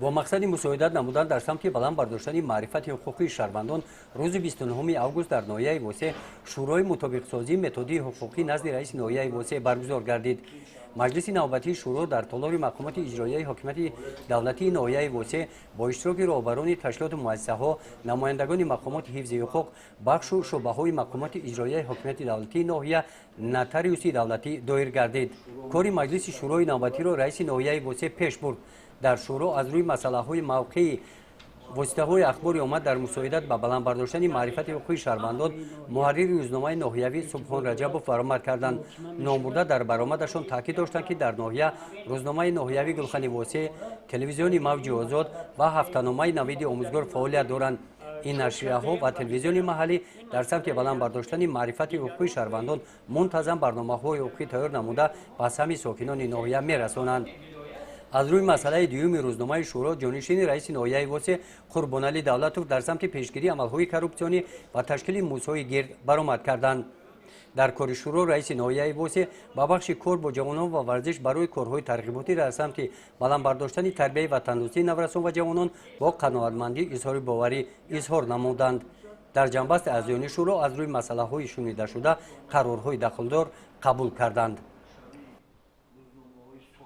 با مقصد مساعدت نمودن در سمت بلند برداشتن معرفت حقوقی شهروندان روز 29 آگوست در ناحیه واسه شورای مطابق سازی متدی حقوقی نزد رئیس ناحیه واسه برگزار گردید. مجلس نوبتی شورا در تالار مقامات اجرایی حکومت دولتی ناحیه واسه با اشتراک رهبران تشکیلات مؤسسه‌ها، نمایندگان مقامات حفظ حقوق، بخش و شعبه‌های مقامات اجرایی حکومت دولتی ناحیه نotarius دولتی دایر گردید. کار مجلس شورای نوبتی را رئیس ناحیه واسه پیش برد. در شورا از روی مسائل موقعی واسطه‌های اخباری آمد در مساعدت به بلند برداشتن معرفت حقوقی شهروندان محرر روزنامه ناحیوی سبحان رجبوف برآمد کردند. نامبرده در برآمدشان تاکید داشتند که در ناحیه روزنامه ناحیوی گلخن واسع، تلویزیون موج آزاد و هفته‌نامه نوید آموزگار فعالیت دارند. این نشریه‌ها و تلویزیون محلی در سمت بلند برداشتن معرفت حقوقی شهروندان منتظم برنامه‌های حقوقی تیار نموده به سهم ساکنان ناحیه می‌رسانند. از روی مسئله دیوم روزنامه شورا جانشین رئیس ناحیه واسع قربانعلی دولتوف در سمت پیشگیری عملهای کرپسیونی و تشکیل موسسه‌های گرد برآمد کردند. در کار شورا رئیس ناحیه واسع با بخش کار با جوانان و ورزش برای کارهای ترغیباتی در سمت بلند برداشتن تربیت و تندرستی نوجوانان و جوانان با قناعتمندی اظهار باوری اظهار نمودند. در جنبست اعضایان شورا از روی مسئله‌های شنیده شده قرارهای دخلدار قبول کردند.